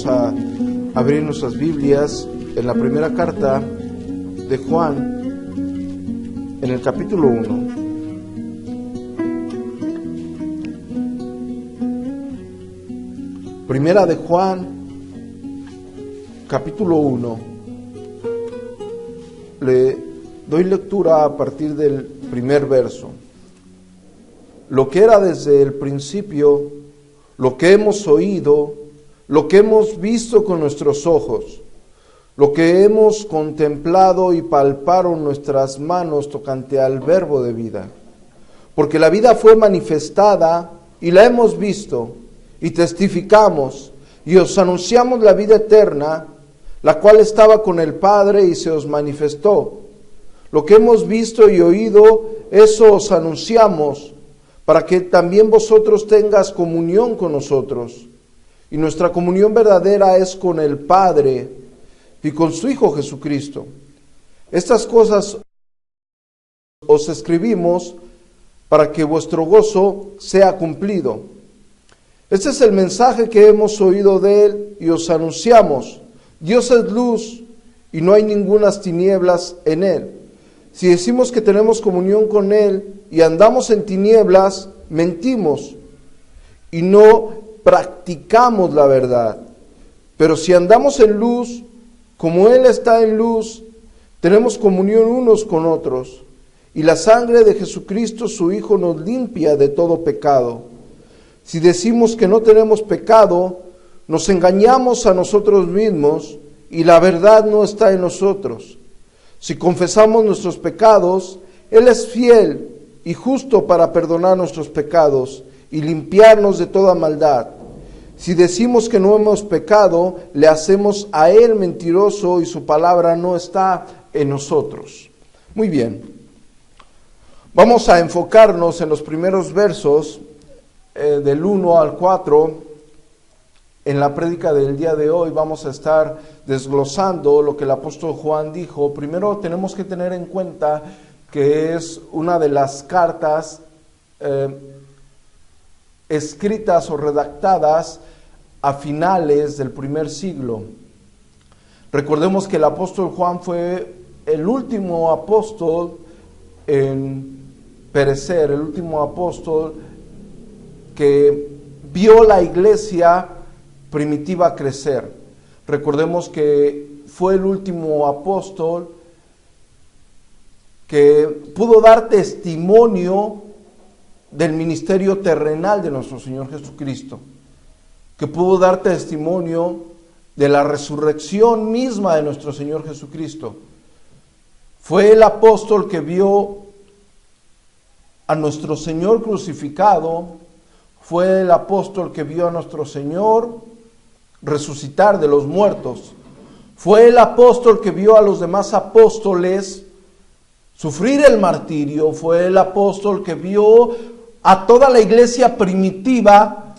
Vamos a abrir nuestras Biblias en la primera carta de Juan, en el capítulo 1. Primera de Juan, capítulo 1. Le doy lectura a partir del primer verso. Lo que era desde el principio, lo que hemos oído, lo que hemos visto con nuestros ojos, lo que hemos contemplado y palparon nuestras manos tocante al verbo de vida. Porque la vida fue manifestada y la hemos visto y testificamos y os anunciamos la vida eterna, la cual estaba con el Padre y se os manifestó. Lo que hemos visto y oído, eso os anunciamos, para que también vosotros tengas comunión con nosotros. Y nuestra comunión verdadera es con el Padre y con su Hijo Jesucristo. Estas cosas os escribimos para que vuestro gozo sea cumplido. Este es el mensaje que hemos oído de Él y os anunciamos. Dios es luz y no hay ningunas tinieblas en Él. Si decimos que tenemos comunión con Él y andamos en tinieblas, mentimos y no practicamos la verdad. Pero si andamos en luz, como Él está en luz, tenemos comunión unos con otros. Y la sangre de Jesucristo, su Hijo, nos limpia de todo pecado. Si decimos que no tenemos pecado, nos engañamos a nosotros mismos y la verdad no está en nosotros. Si confesamos nuestros pecados, Él es fiel y justo para perdonar nuestros pecados y limpiarnos de toda maldad. Si decimos que no hemos pecado, le hacemos a Él mentiroso y su palabra no está en nosotros. Muy bien. Vamos a enfocarnos en los primeros versos del 1 al 4. En la prédica del día de hoy vamos a estar desglosando lo que el apóstol Juan dijo. Primero tenemos que tener en cuenta que es una de las cartas escritas o redactadas a finales del primer siglo. Recordemos que el apóstol Juan fue el último apóstol en perecer, el último apóstol que vio la iglesia primitiva crecer. Recordemos que fue el último apóstol que pudo dar testimonio del ministerio terrenal de nuestro Señor Jesucristo, que pudo dar testimonio de la resurrección misma de nuestro Señor Jesucristo. Fue el apóstol que vio a nuestro Señor crucificado, fue el apóstol que vio a nuestro Señor resucitar de los muertos, fue el apóstol que vio a los demás apóstoles sufrir el martirio, fue el apóstol que vio a toda la iglesia primitiva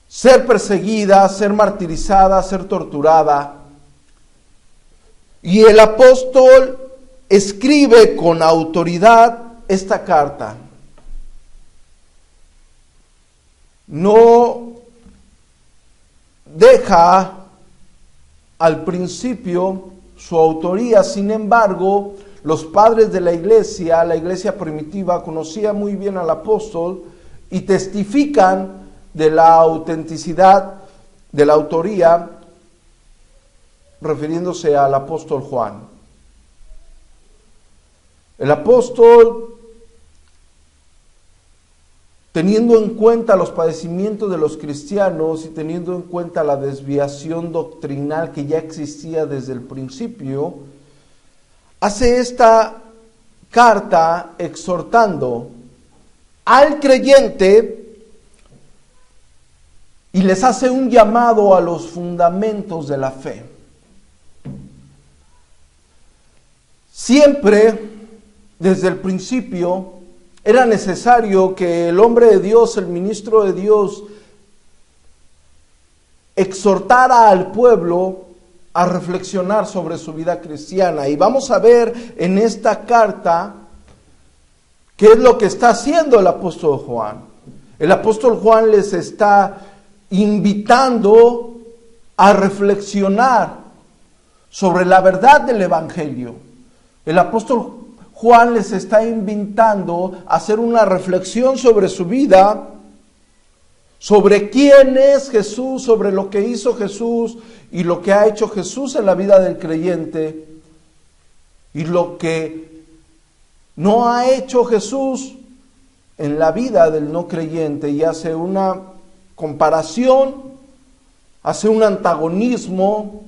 ser perseguida, ser martirizada, ser torturada. Y el apóstol escribe con autoridad esta carta. No deja al principio su autoría, sin embargo, los padres de la iglesia primitiva, conocían muy bien al apóstol y testifican de la autenticidad de la autoría, refiriéndose al apóstol Juan. El apóstol, teniendo en cuenta los padecimientos de los cristianos y teniendo en cuenta la desviación doctrinal que ya existía desde el principio, hace esta carta exhortando al creyente y les hace un llamado a los fundamentos de la fe. Siempre, desde el principio, era necesario que el hombre de Dios, el ministro de Dios, exhortara al pueblo a reflexionar sobre su vida cristiana. Y vamos a ver en esta carta qué es lo que está haciendo el apóstol Juan. El apóstol Juan les está invitando a reflexionar sobre la verdad del Evangelio. El apóstol Juan les está invitando a hacer una reflexión sobre su vida, sobre quién es Jesús, sobre lo que hizo Jesús y lo que ha hecho Jesús en la vida del creyente y lo que no ha hecho Jesús en la vida del no creyente, y hace una comparación, hace un antagonismo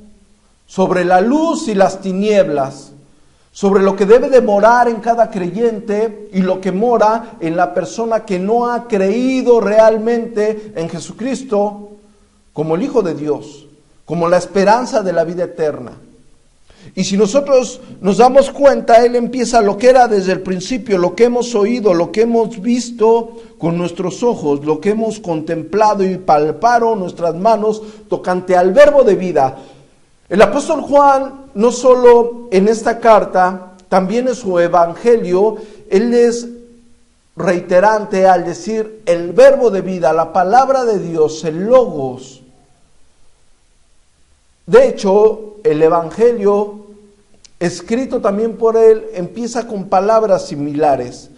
sobre la luz y las tinieblas, sobre lo que debe de morar en cada creyente y lo que mora en la persona que no ha creído realmente en Jesucristo como el Hijo de Dios, como la esperanza de la vida eterna. Y si nosotros nos damos cuenta, Él empieza lo que era desde el principio, lo que hemos oído, lo que hemos visto con nuestros ojos, lo que hemos contemplado y palparon nuestras manos tocante al verbo de vida. El apóstol Juan, no solo en esta carta, también en su evangelio, él es reiterante al decir el verbo de vida, la palabra de Dios, el logos. De hecho, el evangelio escrito también por él empieza con palabras similares,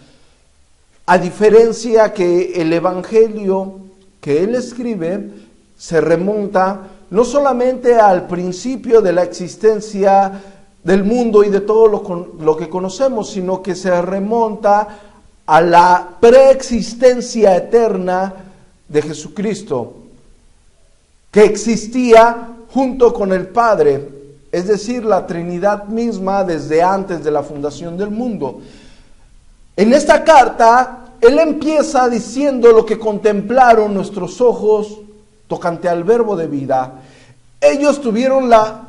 a diferencia que el evangelio que él escribe se remonta no solamente al principio de la existencia del mundo y de todo lo que conocemos, sino que se remonta a la preexistencia eterna de Jesucristo, que existía junto con el Padre, es decir, la Trinidad misma desde antes de la fundación del mundo. En esta carta, él empieza diciendo lo que contemplaron nuestros ojos tocante al verbo de vida. Ellos tuvieron la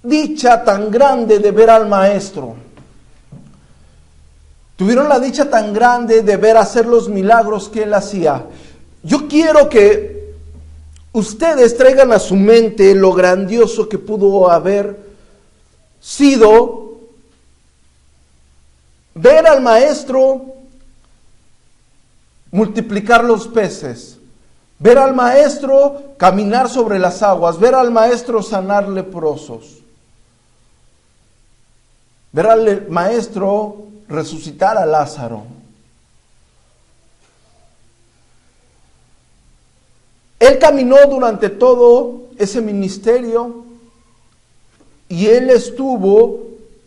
dicha tan grande de ver al Maestro. Tuvieron la dicha tan grande de ver hacer los milagros que él hacía. Yo quiero que ustedes traigan a su mente lo grandioso que pudo haber sido ver al Maestro multiplicar los peces, ver al Maestro caminar sobre las aguas, ver al Maestro sanar leprosos, ver al Maestro resucitar a Lázaro. Él caminó durante todo ese ministerio y él estuvo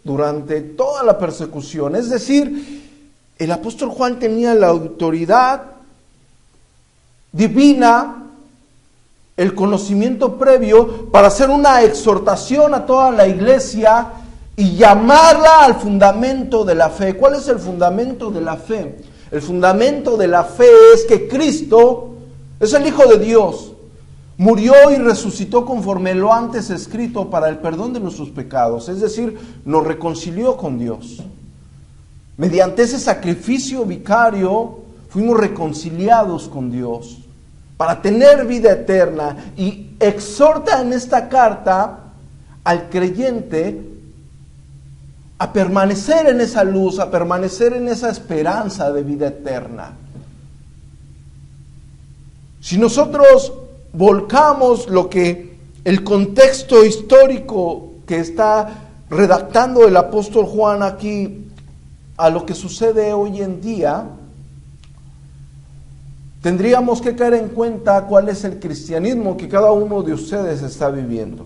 durante toda la persecución. Es decir, el apóstol Juan tenía la autoridad divina, el conocimiento previo para hacer una exhortación a toda la iglesia y llamarla al fundamento de la fe. ¿Cuál es el fundamento de la fe? El fundamento de la fe es que Cristo es el Hijo de Dios, murió y resucitó conforme lo antes escrito para el perdón de nuestros pecados, es decir, nos reconcilió con Dios. Mediante ese sacrificio vicario fuimos reconciliados con Dios para tener vida eterna, y exhorta en esta carta al creyente a permanecer en esa luz, a permanecer en esa esperanza de vida eterna. Si nosotros volcamos lo que el contexto histórico que está redactando el apóstol Juan aquí a lo que sucede hoy en día, tendríamos que caer en cuenta cuál es el cristianismo que cada uno de ustedes está viviendo.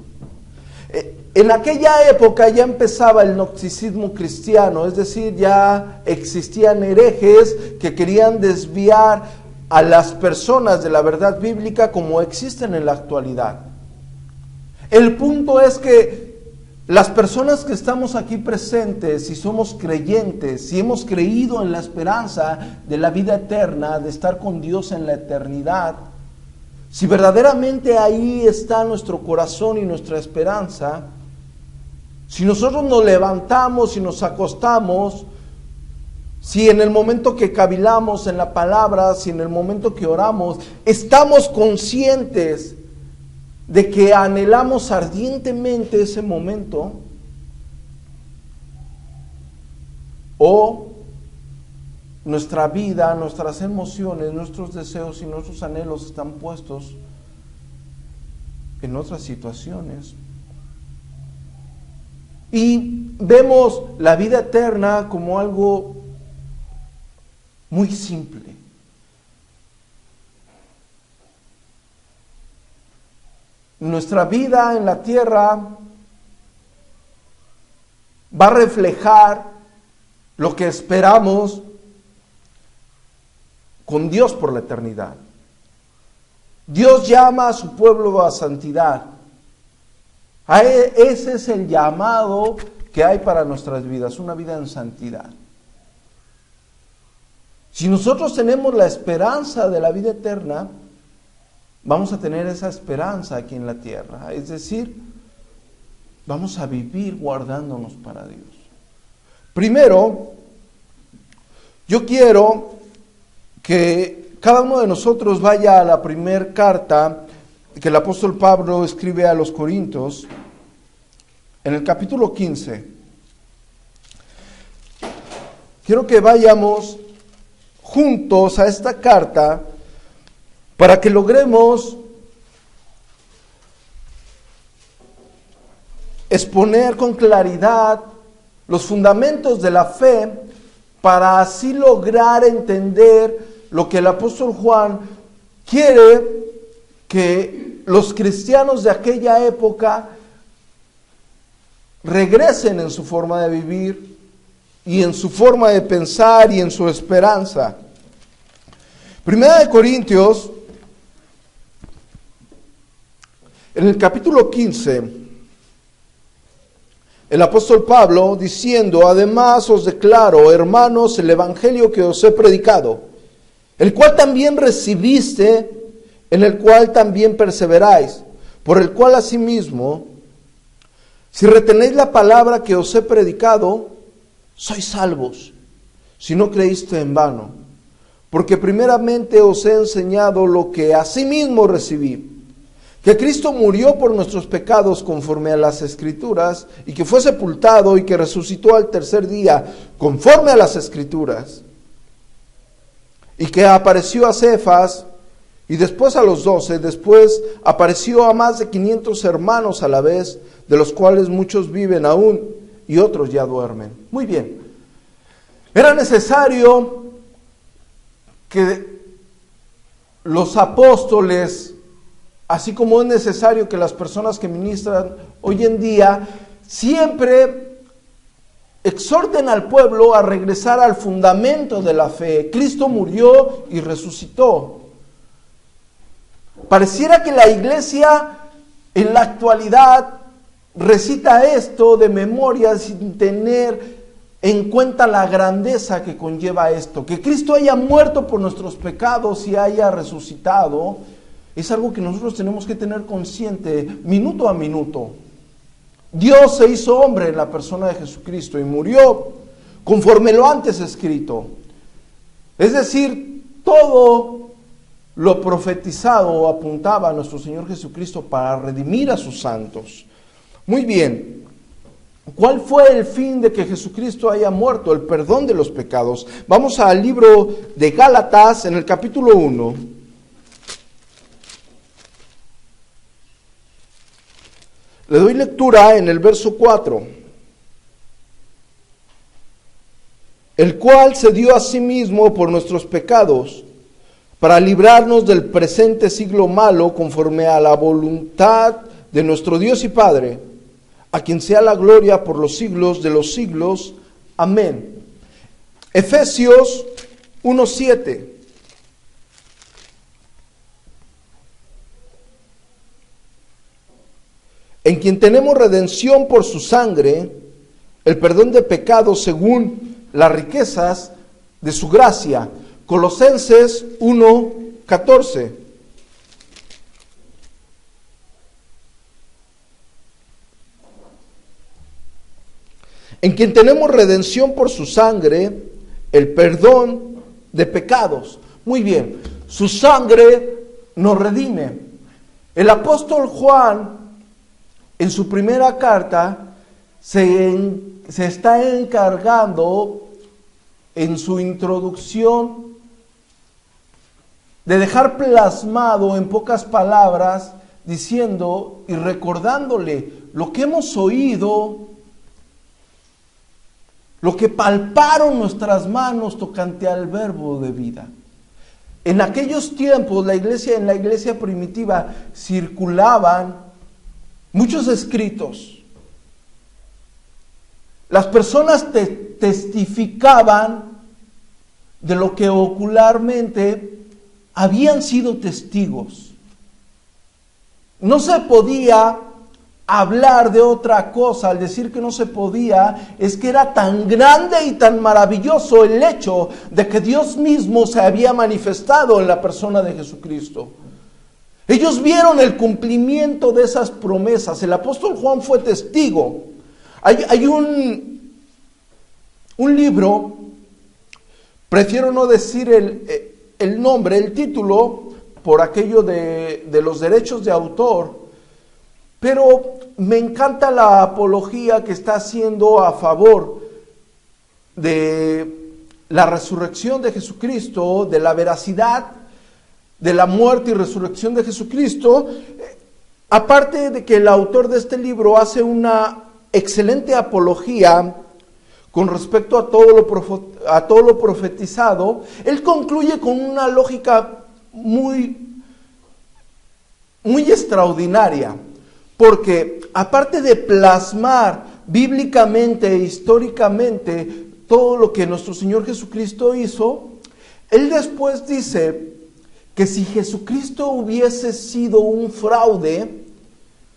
En aquella época ya empezaba el gnosticismo cristiano, es decir, ya existían herejes que querían desviar a las personas de la verdad bíblica como existen en la actualidad. El punto es que las personas que estamos aquí presentes, si somos creyentes, si hemos creído en la esperanza de la vida eterna, de estar con Dios en la eternidad, si verdaderamente ahí está nuestro corazón y nuestra esperanza, si nosotros nos levantamos y nos acostamos, si en el momento que cavilamos en la palabra, si en el momento que oramos, estamos conscientes de que anhelamos ardientemente ese momento, o nuestra vida, nuestras emociones, nuestros deseos y nuestros anhelos están puestos en otras situaciones. Y vemos la vida eterna como algo muy simple. Nuestra vida en la tierra va a reflejar lo que esperamos con Dios por la eternidad. Dios llama a su pueblo a santidad. Ese es el llamado que hay para nuestras vidas, una vida en santidad. Si nosotros tenemos la esperanza de la vida eterna, vamos a tener esa esperanza aquí en la tierra. Es decir, vamos a vivir guardándonos para Dios. Primero, yo quiero que cada uno de nosotros vaya a la primera carta que el apóstol Pablo escribe a los Corintios, en el capítulo 15. Quiero que vayamos juntos a esta carta para que logremos exponer con claridad los fundamentos de la fe, para así lograr entender lo que el apóstol Juan quiere que los cristianos de aquella época regresen en su forma de vivir y en su forma de pensar y en su esperanza. Primera de Corintios, en el capítulo 15, el apóstol Pablo diciendo: además os declaro, hermanos, el evangelio que os he predicado, el cual también recibiste, en el cual también perseveráis, por el cual asimismo, si retenéis la palabra que os he predicado, sois salvos, si no creíste en vano. Porque primeramente os he enseñado lo que asimismo recibí, que Cristo murió por nuestros pecados conforme a las Escrituras, y que fue sepultado y que resucitó al tercer día conforme a las Escrituras, y que apareció a Cefas y después a los 12, después apareció a más de 500 hermanos a la vez, de los cuales muchos viven aún y otros ya duermen. Muy bien, era necesario que los apóstoles, así como es necesario que las personas que ministran hoy en día, siempre exhorten al pueblo a regresar al fundamento de la fe. Cristo murió y resucitó. Pareciera que la iglesia en la actualidad recita esto de memoria sin tener en cuenta la grandeza que conlleva esto. Que Cristo haya muerto por nuestros pecados y haya resucitado es algo que nosotros tenemos que tener consciente minuto a minuto. Dios se hizo hombre en la persona de Jesucristo y murió conforme lo antes escrito. Es decir, todo lo profetizado apuntaba a nuestro Señor Jesucristo para redimir a sus santos. Muy bien, ¿cuál fue el fin de que Jesucristo haya muerto? El perdón de los pecados. Vamos al libro de Gálatas, en el capítulo 1. Le doy lectura en el verso 4. El cual se dio a sí mismo por nuestros pecados, para librarnos del presente siglo malo, conforme a la voluntad de nuestro Dios y Padre, a quien sea la gloria por los siglos de los siglos. Amén. Efesios 1:7. En quien tenemos redención por su sangre, el perdón de pecados según las riquezas de su gracia. Colosenses 1:14. En quien tenemos redención por su sangre, el perdón de pecados. Muy bien, su sangre nos redime. El apóstol Juan, en su primera carta, se está encargando en su introducción de dejar plasmado en pocas palabras diciendo y recordándole lo que hemos oído, lo que palparon nuestras manos tocante al verbo de vida. En aquellos tiempos, en la iglesia primitiva, circulaban muchos escritos. Las personas testificaban de lo que ocularmente habían sido testigos. No se podía hablar de otra cosa. Al decir que no se podía, es que era tan grande y tan maravilloso el hecho de que Dios mismo se había manifestado en la persona de Jesucristo. Ellos vieron el cumplimiento de esas promesas. El apóstol Juan fue testigo. Hay un libro, prefiero no decir el nombre, el título, por aquello de los derechos de autor, pero me encanta la apología que está haciendo a favor de la resurrección de Jesucristo, de la veracidad de la muerte y resurrección de Jesucristo. Aparte de que el autor de este libro hace una excelente apología con respecto a todo lo profetizado, él concluye con una lógica muy extraordinaria, porque aparte de plasmar bíblicamente e históricamente todo lo que nuestro Señor Jesucristo hizo, él después dice que si Jesucristo hubiese sido un fraude,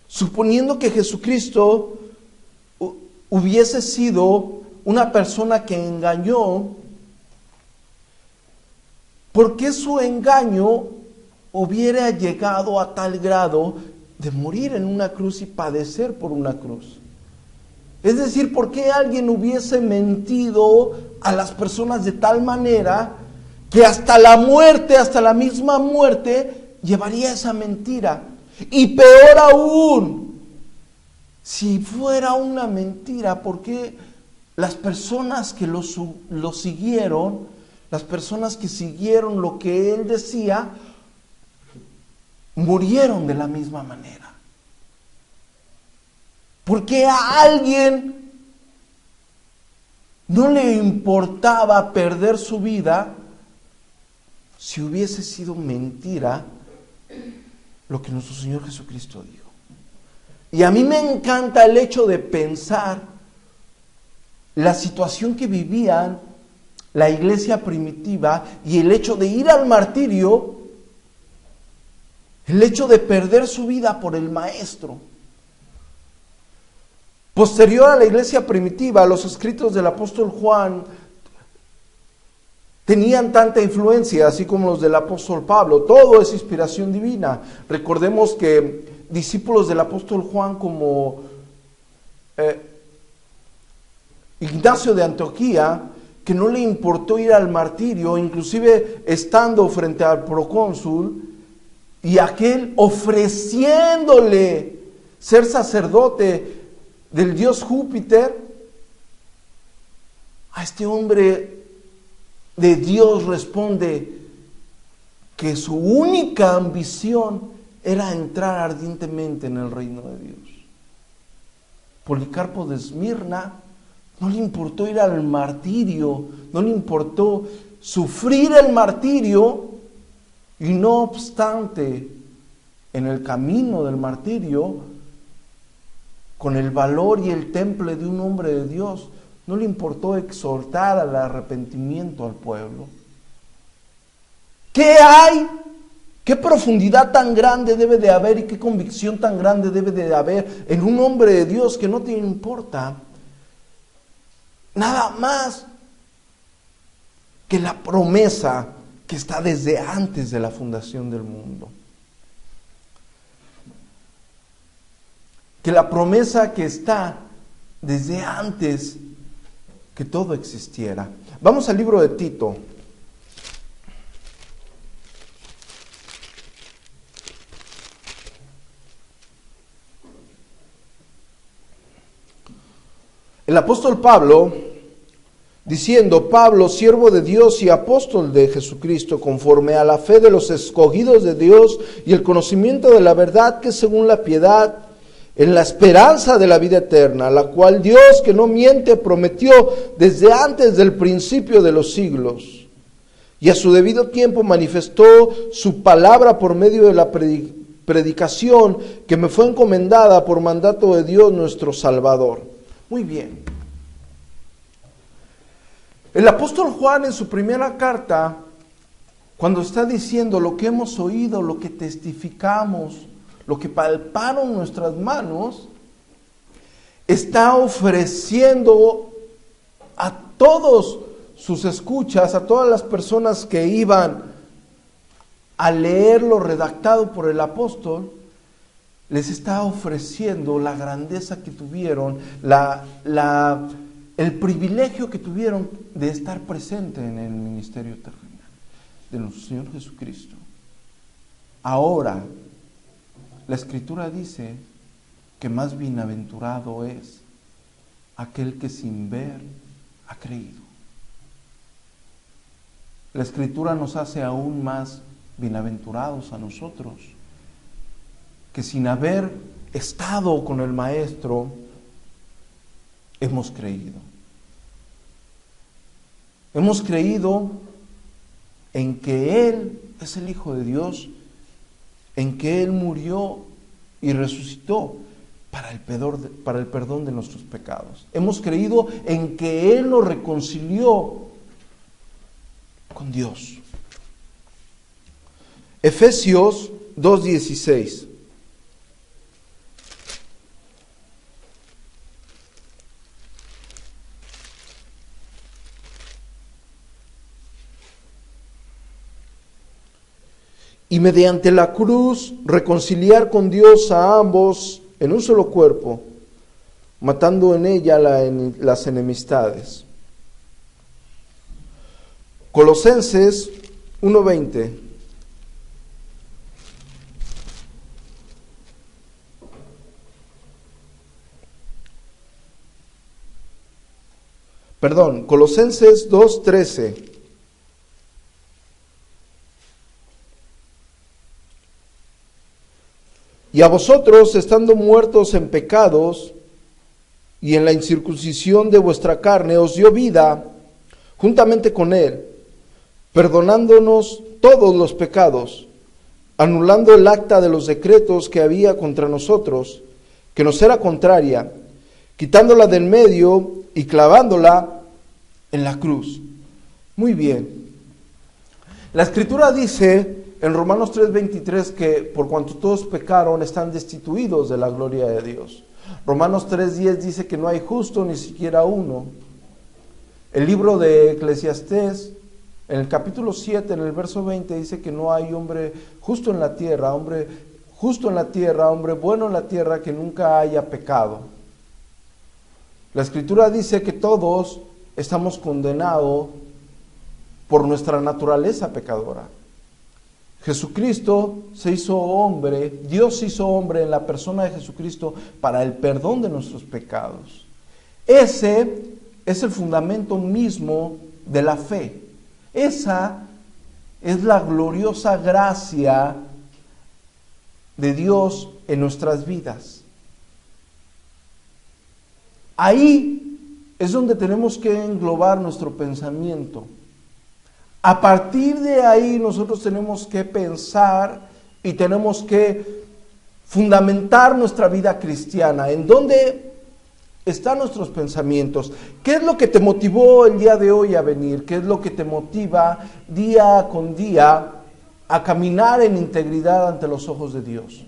suponiendo que Jesucristo hubiese sido una persona que engañó, ¿por qué su engaño hubiera llegado a tal grado de morir en una cruz y padecer por una cruz? Es decir, ¿por qué alguien hubiese mentido a las personas de tal manera que hasta la muerte, hasta la misma muerte, llevaría esa mentira? Y peor aún, si fuera una mentira, ¿por qué las personas que lo siguieron, las personas que siguieron lo que él decía, murieron de la misma manera? ¿Por qué a alguien no le importaba perder su vida si hubiese sido mentira lo que nuestro Señor Jesucristo dijo? Y a mí me encanta el hecho de pensar la situación que vivían la iglesia primitiva y el hecho de ir al martirio, el hecho de perder su vida por el maestro. Posterior a la iglesia primitiva, los escritos del apóstol Juan tenían tanta influencia, así como los del apóstol Pablo. Todo es inspiración divina. Recordemos que discípulos del apóstol Juan como Ignacio de Antioquía, que no le importó ir al martirio, inclusive estando frente al procónsul, y aquel ofreciéndole ser sacerdote del dios Júpiter, a este hombre de Dios responde que su única ambición era entrar ardientemente en el reino de Dios. Policarpo de Esmirna no le importó ir al martirio, no le importó sufrir el martirio, y no obstante, en el camino del martirio, con el valor y el temple de un hombre de Dios, no le importó exhortar al arrepentimiento al pueblo. ¿Qué hay? ¿Qué profundidad tan grande debe de haber y qué convicción tan grande debe de haber en un hombre de Dios que no te importa nada más que la promesa que está desde antes de la fundación del mundo? Que la promesa que está desde antes que todo existiera. Vamos al libro de Tito. El apóstol Pablo diciendo: Pablo, siervo de Dios y apóstol de Jesucristo, conforme a la fe de los escogidos de Dios y el conocimiento de la verdad que es según la piedad, en la esperanza de la vida eterna, la cual Dios, que no miente, prometió desde antes del principio de los siglos, y a su debido tiempo manifestó su palabra por medio de la predicación que me fue encomendada por mandato de Dios nuestro Salvador. Muy bien. El apóstol Juan en su primera carta, cuando está diciendo lo que hemos oído, lo que testificamos, lo que palparon nuestras manos, está ofreciendo a todos sus escuchas, a todas las personas que iban a leer lo redactado por el apóstol, les está ofreciendo la grandeza que tuvieron, el privilegio que tuvieron de estar presente en el ministerio terrenal de nuestro Señor Jesucristo. Ahora, la Escritura dice que más bienaventurado es aquel que sin ver ha creído. La Escritura nos hace aún más bienaventurados a nosotros, que sin haber estado con el Maestro, hemos creído. Hemos creído en que Él es el Hijo de Dios, en que Él murió y resucitó para el perdón de nuestros pecados. Hemos creído en que Él nos reconcilió con Dios. Efesios 2:16. Y mediante la cruz reconciliar con Dios a ambos en un solo cuerpo, matando en ella las enemistades. Colosenses 1:20. Colosenses 2:13. Y a vosotros, estando muertos en pecados y en la incircuncisión de vuestra carne, os dio vida juntamente con Él, perdonándonos todos los pecados, anulando el acta de los decretos que había contra nosotros, que nos era contraria, quitándola del medio y clavándola en la cruz. Muy bien. La Escritura dice en Romanos 3:23 que por cuanto todos pecaron están destituidos de la gloria de Dios. Romanos 3:10 dice que no hay justo ni siquiera uno. El libro de Eclesiastés, en el capítulo 7, en el verso 20, dice que no hay hombre justo en la tierra, hombre bueno en la tierra que nunca haya pecado. La Escritura dice que todos estamos condenados por nuestra naturaleza pecadora. Jesucristo se hizo hombre, Dios se hizo hombre en la persona de Jesucristo para el perdón de nuestros pecados. Ese es el fundamento mismo de la fe. Esa es la gloriosa gracia de Dios en nuestras vidas. Ahí es donde tenemos que englobar nuestro pensamiento. A partir de ahí nosotros tenemos que pensar y tenemos que fundamentar nuestra vida cristiana. ¿En dónde están nuestros pensamientos? ¿Qué es lo que te motivó el día de hoy a venir? ¿Qué es lo que te motiva día con día a caminar en integridad ante los ojos de Dios?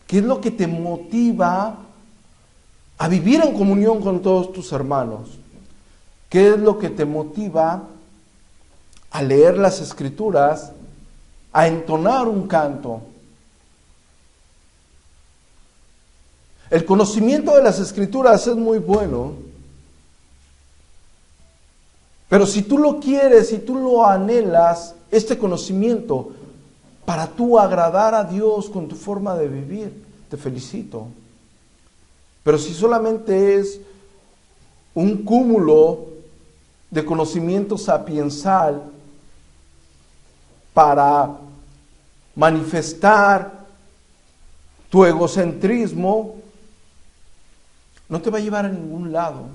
¿Qué es lo que te motiva a vivir en comunión con todos tus hermanos? ¿Qué es lo que te motiva a leer las Escrituras, a entonar un canto? El conocimiento de las Escrituras es muy bueno, pero si tú lo quieres, si tú lo anhelas, este conocimiento, para tú agradar a Dios con tu forma de vivir, te felicito. Pero si solamente es un cúmulo de conocimiento sapiensal para manifestar tu egocentrismo, no te va a llevar a ningún lado.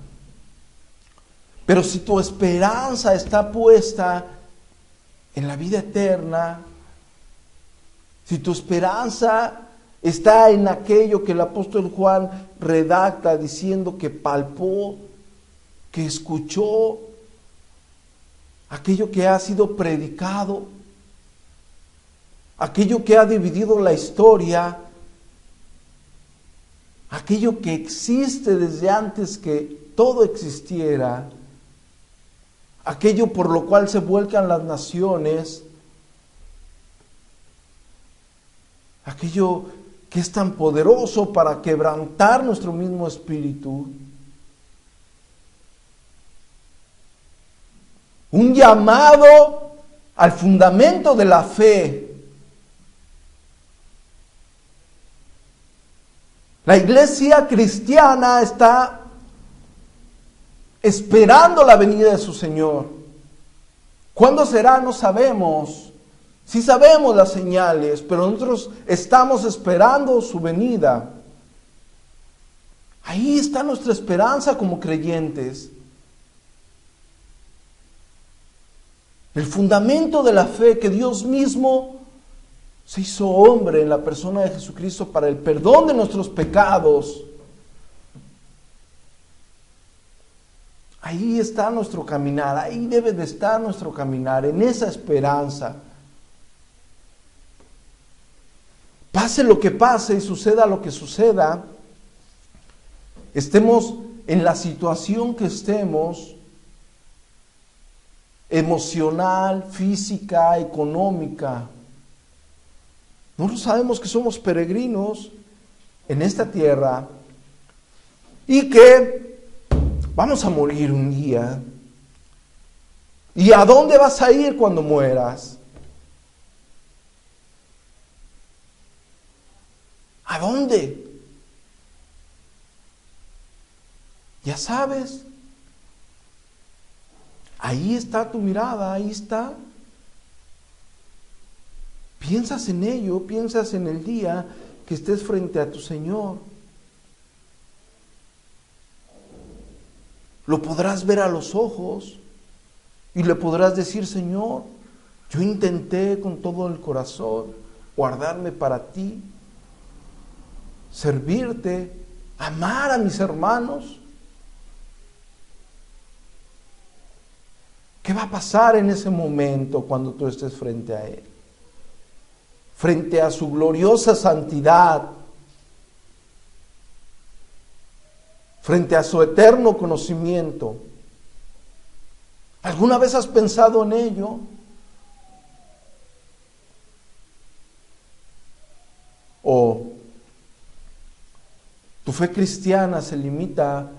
Pero si tu esperanza está puesta en la vida eterna, si tu esperanza está en aquello que el apóstol Juan redacta diciendo que palpó, que escuchó, aquello que ha sido predicado, aquello que ha dividido la historia, aquello que existe desde antes que todo existiera, aquello por lo cual se vuelcan las naciones, aquello que es tan poderoso para quebrantar nuestro mismo espíritu. Un llamado al fundamento de la fe. La iglesia cristiana está esperando la venida de su Señor. ¿Cuándo será? No sabemos. Sí sabemos las señales, pero nosotros estamos esperando su venida. Ahí está nuestra esperanza como creyentes. El fundamento de la fe, que Dios mismo se hizo hombre en la persona de Jesucristo para el perdón de nuestros pecados. Ahí está nuestro caminar, ahí debe de estar nuestro caminar, en esa esperanza. Pase lo que pase y suceda lo que suceda, estemos en la situación que estemos, emocional, física, económica. Nosotros sabemos que somos peregrinos en esta tierra y que vamos a morir un día. ¿Y a dónde vas a ir cuando mueras? ¿A dónde? Ya sabes. Ahí está tu mirada, ahí está. Piensas en ello, piensas en el día que estés frente a tu Señor. Lo podrás ver a los ojos y le podrás decir: Señor, yo intenté con todo el corazón guardarme para ti, servirte, amar a mis hermanos. ¿Qué va a pasar en ese momento cuando tú estés frente a Él? Frente a su gloriosa santidad, frente a su eterno conocimiento. ¿Alguna vez has pensado en ello? ¿O tu fe cristiana se limita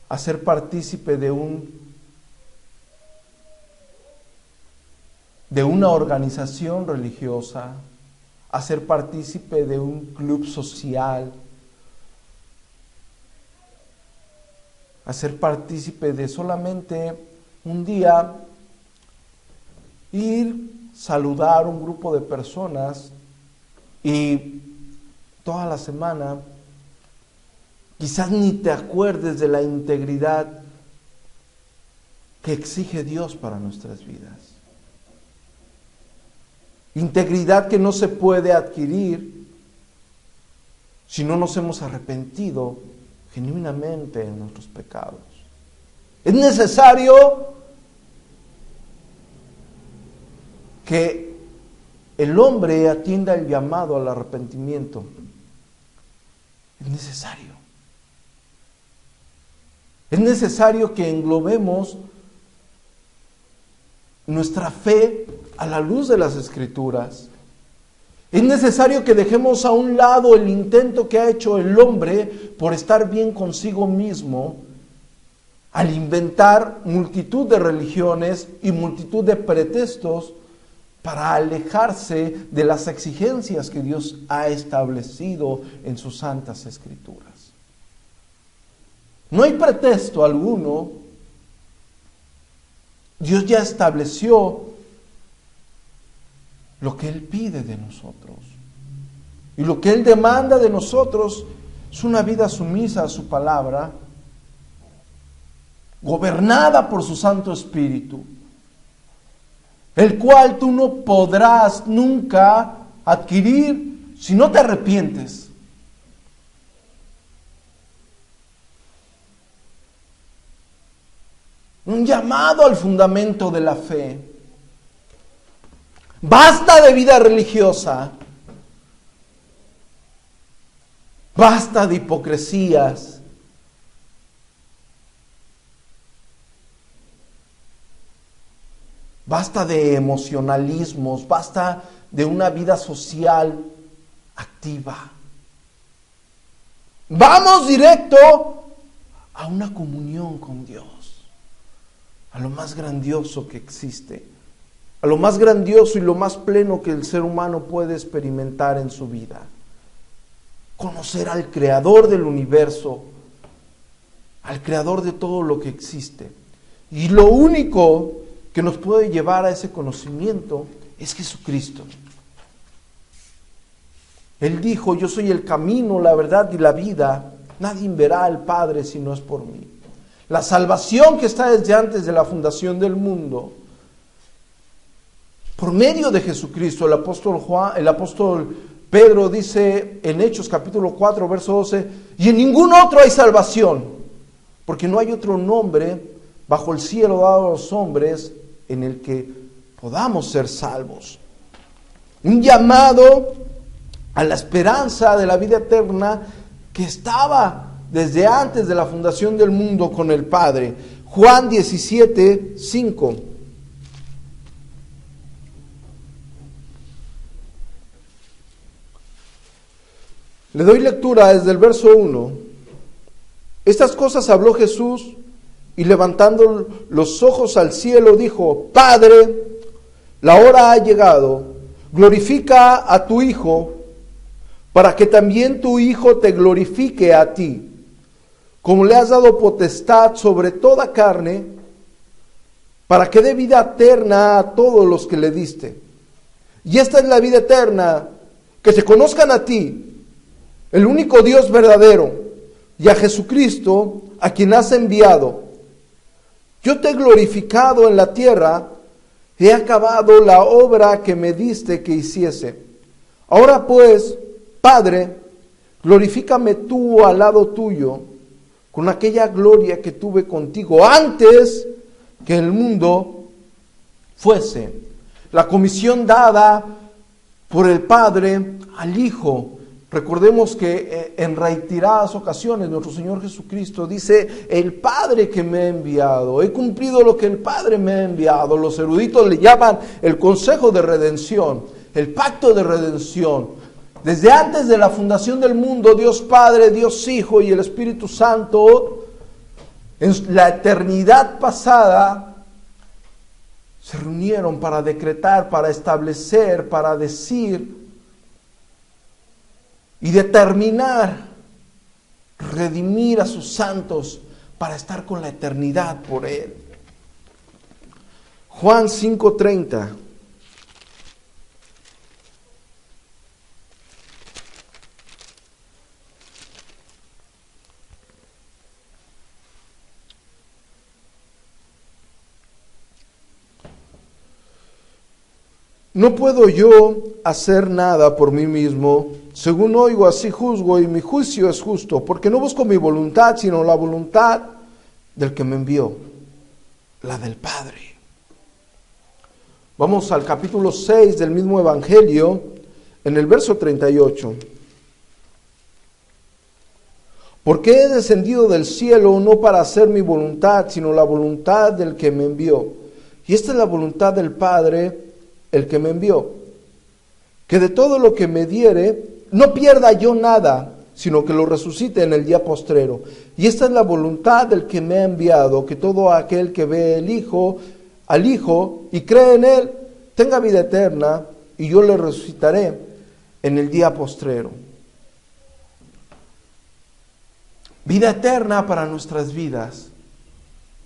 a ser partícipe de una organización religiosa, a ser partícipe de un club social, a ser partícipe de solamente un día ir, saludar a un grupo de personas y toda la semana quizás ni te acuerdes de la integridad que exige Dios para nuestras vidas? Integridad que no se puede adquirir si no nos hemos arrepentido genuinamente en nuestros pecados. Es necesario que el hombre atienda el llamado al arrepentimiento. Es necesario. Es necesario que englobemos nuestra fe a la luz de las Escrituras. Es necesario que dejemos a un lado el intento que ha hecho el hombre por estar bien consigo mismo al inventar multitud de religiones y multitud de pretextos para alejarse de las exigencias que Dios ha establecido en sus santas Escrituras. No hay pretexto alguno Dios ya estableció lo que Él pide de nosotros. Y lo que Él demanda de nosotros es una vida sumisa a su palabra, gobernada por su Santo Espíritu, el cual tú no podrás nunca adquirir si no te arrepientes. Un llamado al fundamento de la fe. Basta de vida religiosa. Basta de hipocresías. Basta de emocionalismos. Basta de una vida social activa. Vamos directo a una comunión con Dios. A lo más grandioso que existe. A lo más grandioso y lo más pleno que el ser humano puede experimentar en su vida. Conocer al Creador del universo, al Creador de todo lo que existe. Y lo único que nos puede llevar a ese conocimiento es Jesucristo. Él dijo: yo soy el camino, la verdad y la vida. Nadie verá al Padre si no es por mí. La salvación que está desde antes de la fundación del mundo, por medio de Jesucristo. El apóstol Pedro dice en Hechos capítulo 4, verso 12, y en ningún otro hay salvación, porque no hay otro nombre bajo el cielo dado a los hombres en el que podamos ser salvos. Un llamado a la esperanza de la vida eterna que estaba desde antes de la fundación del mundo con el Padre. Juan 17, 5. Le doy lectura desde el verso 1. Estas cosas habló Jesús y levantando los ojos al cielo dijo: Padre, la hora ha llegado, glorifica a tu Hijo, para que también tu Hijo te glorifique a ti, como le has dado potestad sobre toda carne, para que dé vida eterna a todos los que le diste. Y esta es la vida eterna, que te conozcan a ti, el único Dios verdadero, y a Jesucristo, a quien has enviado. Yo te he glorificado en la tierra, he acabado la obra que me diste que hiciese. Ahora pues, Padre, glorifícame tú al lado tuyo, con aquella gloria que tuve contigo antes que el mundo fuese. La comisión dada por el Padre al Hijo. Recordemos que en reiteradas ocasiones nuestro Señor Jesucristo dice: el Padre que me ha enviado, he cumplido lo que el Padre me ha enviado. Los eruditos le llaman el consejo de redención, el pacto de redención. Desde antes de la fundación del mundo, Dios Padre, Dios Hijo y el Espíritu Santo, en la eternidad pasada, se reunieron para decretar, para establecer, para decir y determinar, redimir a sus santos para estar con la eternidad por Él. Juan 5:30. No puedo yo hacer nada por mí mismo. Según oigo, así juzgo, y mi juicio es justo, porque no busco mi voluntad, sino la voluntad del que me envió, la del Padre. Vamos al capítulo 6 del mismo Evangelio, en el verso 38. Porque he descendido del cielo no para hacer mi voluntad, sino la voluntad del que me envió. Y esta es la voluntad del Padre, el que me envió, que de todo lo que me diere, no pierda yo nada, sino que lo resucite en el día postrero. Y esta es la voluntad del que me ha enviado, que todo aquel que ve al Hijo y cree en Él, tenga vida eterna, y yo le resucitaré en el día postrero. Vida eterna para nuestras vidas.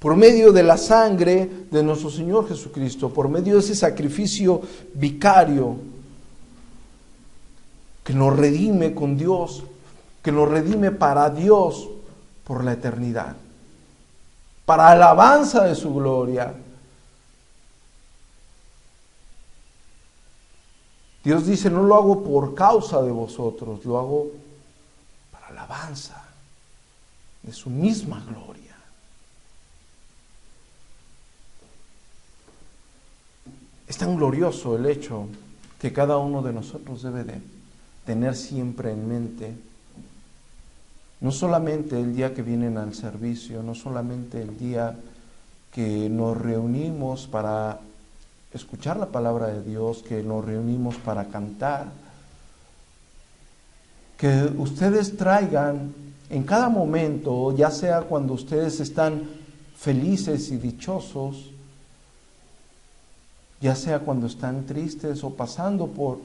por medio de la sangre de nuestro Señor Jesucristo, por medio de ese sacrificio vicario que nos redime con Dios, que nos redime para Dios por la eternidad, para alabanza de su gloria. Dios dice, no lo hago por causa de vosotros, lo hago para alabanza de su misma gloria. Es tan glorioso el hecho que cada uno de nosotros debe de tener siempre en mente, no solamente el día que vienen al servicio, no solamente el día que nos reunimos para escuchar la palabra de Dios, que nos reunimos para cantar, que ustedes traigan en cada momento, ya sea cuando ustedes están felices y dichosos, ya sea cuando están tristes o pasando por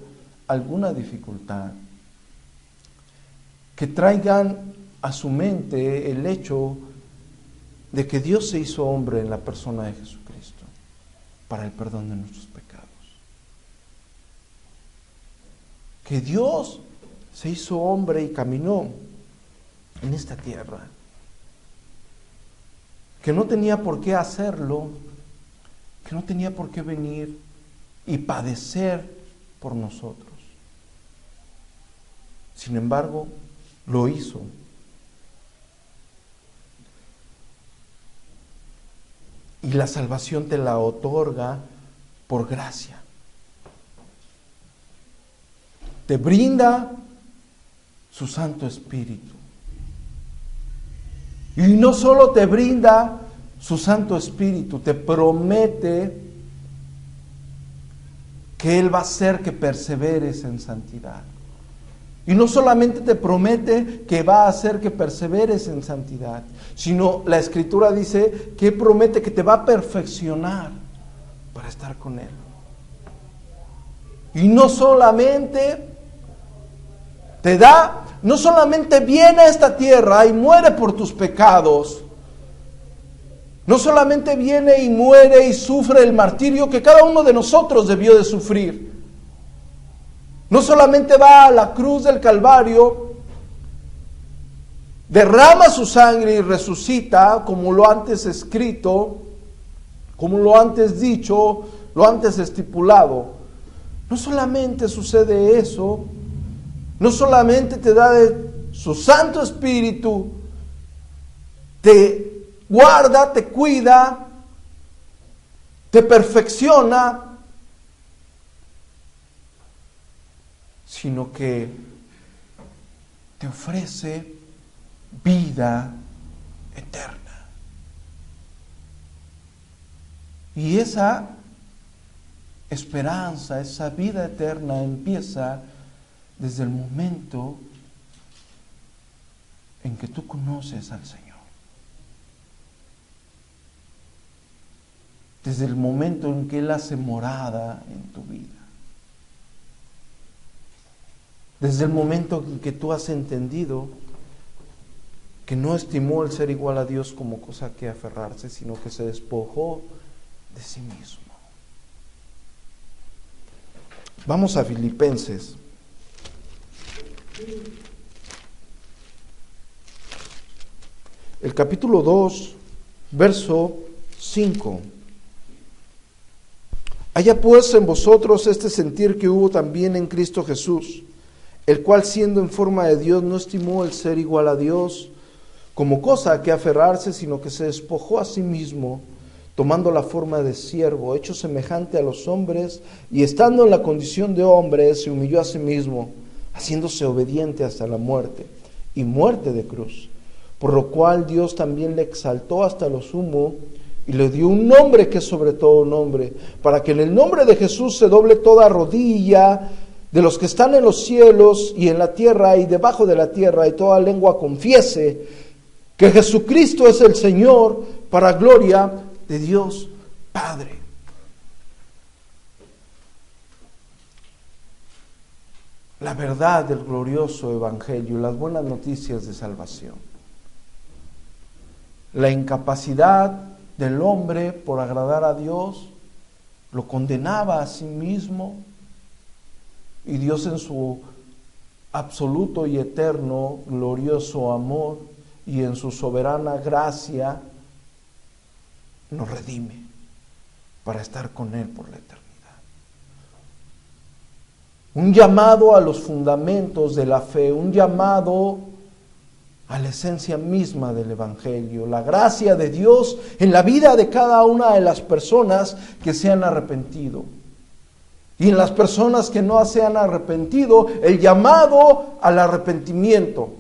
alguna dificultad, que traigan a su mente el hecho de que Dios se hizo hombre en la persona de Jesucristo para el perdón de nuestros pecados. Que Dios se hizo hombre y caminó en esta tierra. Que no tenía por qué hacerlo, que no tenía por qué venir y padecer por nosotros. Sin embargo, lo hizo. Y la salvación te la otorga por gracia. Te brinda su Santo Espíritu. Y no solo te brinda su Santo Espíritu, te promete que Él va a hacer que perseveres en santidad. Y no solamente te promete que va a hacer que perseveres en santidad, sino la Escritura dice que promete que te va a perfeccionar para estar con Él. Y no solamente te da, no solamente viene a esta tierra y muere por tus pecados, no solamente viene y muere y sufre el martirio que cada uno de nosotros debió de sufrir. No solamente va a la cruz del Calvario, derrama su sangre y resucita, como lo antes escrito, como lo antes dicho, lo antes estipulado. No solamente sucede eso, no solamente te da de su Santo Espíritu, te guarda, te cuida, te perfecciona, sino que te ofrece vida eterna. Y esa esperanza, esa vida eterna empieza desde el momento en que tú conoces al Señor. Desde el momento en que Él hace morada en tu vida. Desde el momento en que tú has entendido que no estimó el ser igual a Dios como cosa que aferrarse, sino que se despojó de sí mismo. Vamos a Filipenses. El capítulo 2, verso 5. Haya pues en vosotros este sentir que hubo también en Cristo Jesús, el cual siendo en forma de Dios no estimó el ser igual a Dios como cosa a que aferrarse, sino que se despojó a sí mismo, tomando la forma de siervo, hecho semejante a los hombres, y estando en la condición de hombre, se humilló a sí mismo, haciéndose obediente hasta la muerte, y muerte de cruz. Por lo cual Dios también le exaltó hasta lo sumo, y le dio un nombre que es sobre todo nombre, para que en el nombre de Jesús se doble toda rodilla de los que están en los cielos y en la tierra y debajo de la tierra, y toda lengua confiese que Jesucristo es el Señor, para gloria de Dios Padre. La verdad del glorioso Evangelio, las buenas noticias de salvación. La incapacidad del hombre por agradar a Dios, lo condenaba a sí mismo, y Dios en su absoluto y eterno, glorioso amor y en su soberana gracia nos redime para estar con Él por la eternidad. Un llamado a los fundamentos de la fe, un llamado a la esencia misma del Evangelio, la gracia de Dios en la vida de cada una de las personas que se han arrepentido. Y en las personas que no se han arrepentido, el llamado al arrepentimiento.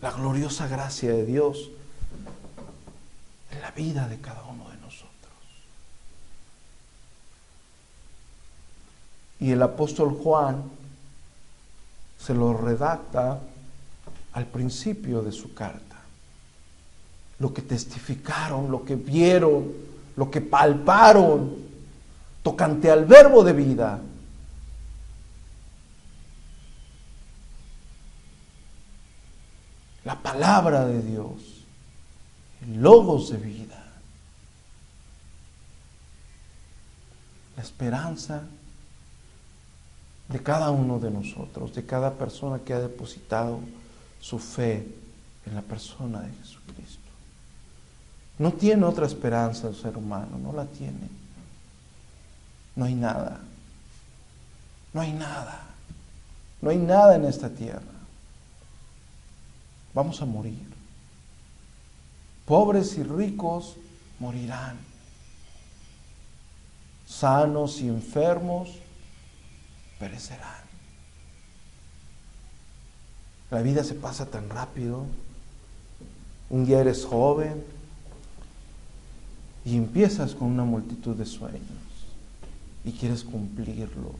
La gloriosa gracia de Dios en la vida de cada uno de nosotros. Y el apóstol Juan se lo redacta al principio de su carta. Lo que testificaron, lo que vieron, lo que palparon tocante al verbo de vida. La palabra de Dios, el logos de vida, la esperanza de cada uno de nosotros, de cada persona que ha depositado su fe en la persona de Jesucristo. No tiene otra esperanza el ser humano, no la tiene. No hay nada. No hay nada. No hay nada en esta tierra. Vamos a morir. Pobres y ricos morirán. Sanos y enfermos perecerán. La vida se pasa tan rápido. Un día eres joven y empiezas con una multitud de sueños y quieres cumplirlos.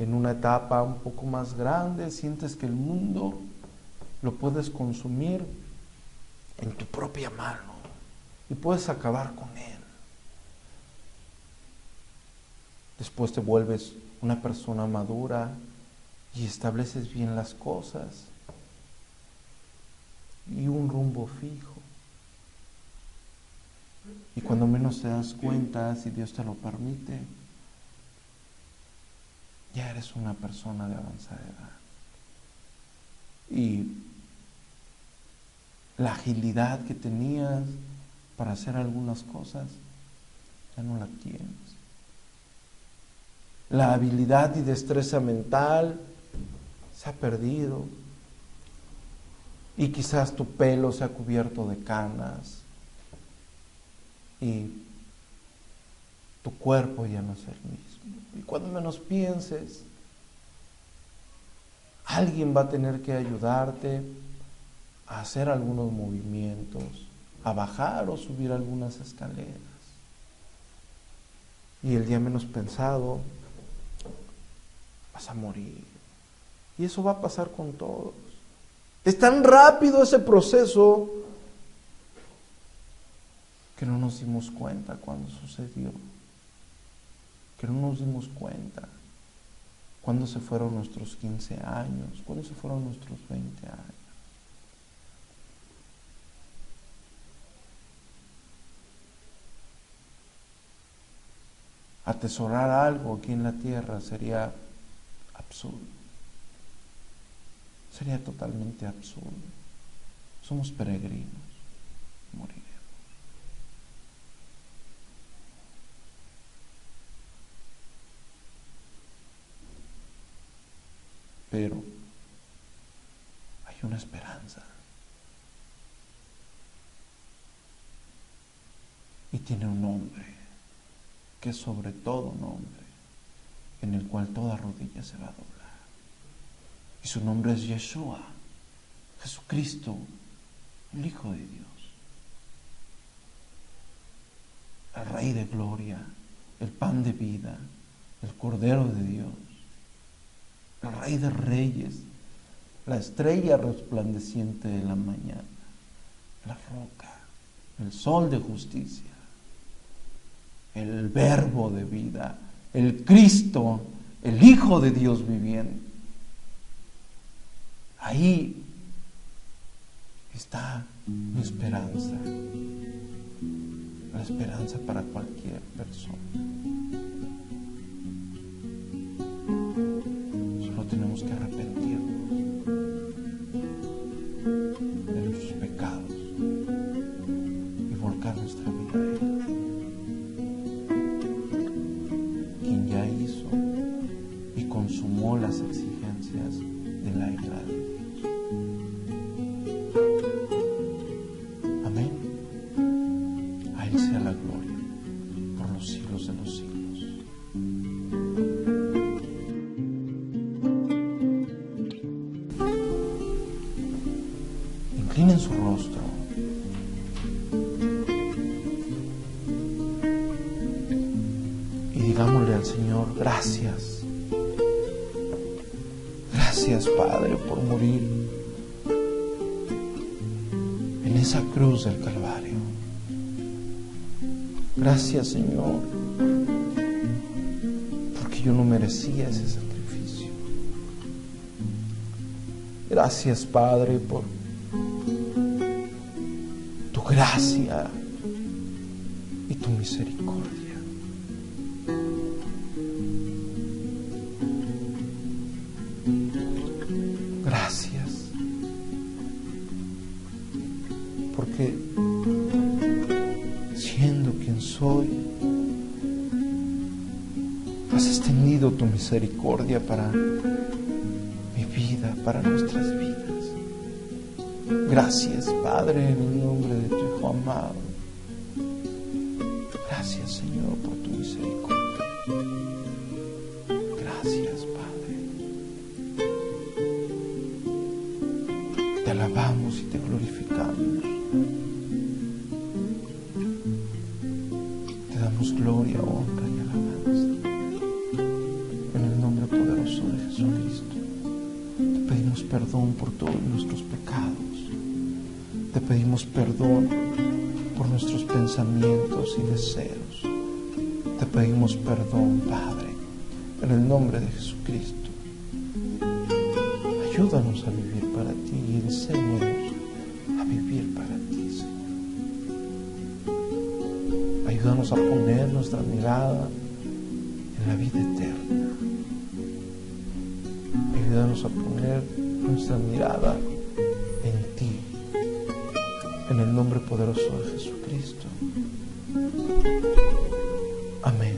En una etapa un poco más grande sientes que el mundo lo puedes consumir en tu propia mano y puedes acabar con él. Después te vuelves una persona madura y estableces bien las cosas y un rumbo fijo. Y cuando menos te das cuenta, si Dios te lo permite, ya eres una persona de avanzada edad. Y la agilidad que tenías para hacer algunas cosas, ya no la tienes. La habilidad y destreza mental se ha perdido. Y quizás tu pelo se ha cubierto de canas. Y tu cuerpo ya no es el mismo. Y cuando menos pienses, alguien va a tener que ayudarte a hacer algunos movimientos, a bajar o subir algunas escaleras. Y el día menos pensado, vas a morir. Y eso va a pasar con todos. Es tan rápido ese proceso que no nos dimos cuenta cuando sucedió, que no nos dimos cuenta cuando se fueron nuestros 15 años, cuando se fueron nuestros 20 años. Atesorar algo aquí en la tierra sería absurdo, sería totalmente absurdo. Somos peregrinos, moriremos. Pero hay una esperanza. Y tiene un nombre, que es sobre todo nombre, en el cual toda rodilla se va a doblar. Y su nombre es Yeshua, Jesucristo, el Hijo de Dios. El Rey de gloria, el pan de vida, el Cordero de Dios. El Rey de reyes, la estrella resplandeciente de la mañana, la roca, el sol de justicia, el verbo de vida, el Cristo, el Hijo de Dios viviente. Ahí está mi esperanza, la esperanza para cualquier persona. Solo tenemos que arrepentirnos de nuestros pecados y volcar nuestra vida a Él, quien ya hizo y consumó las exigencias de la ira de Dios. Amén. A Él sea la gloria por los siglos de los siglos. Inclinen su rostro y digámosle al Señor: gracias. Gracias, Padre, por morir en esa cruz del Calvario. Gracias, Señor, porque yo no merecía ese sacrificio. Gracias, Padre, por tu gracia y tu misericordia. Gracias, porque siendo quien soy, has extendido tu misericordia para mi vida, para nuestras vidas. Gracias, Padre, en el nombre de tu Hijo amado. Gracias, Señor, por tu misericordia. Gracias, Padre. Te alabamos y te glorificamos. Te damos gloria, honra y alabanza. En el nombre poderoso de Jesucristo, te pedimos perdón por todos nuestros pecados. Te pedimos perdón por nuestros pensamientos y deseos. Te pedimos perdón, Padre, en el nombre de Jesucristo. Ayúdanos a vivir para ti y enséñanos a vivir para ti, Señor. Ayúdanos a poner nuestra mirada en la vida eterna. Ayúdanos a poner nuestra mirada en ti, en el nombre poderoso de Jesucristo. Amén.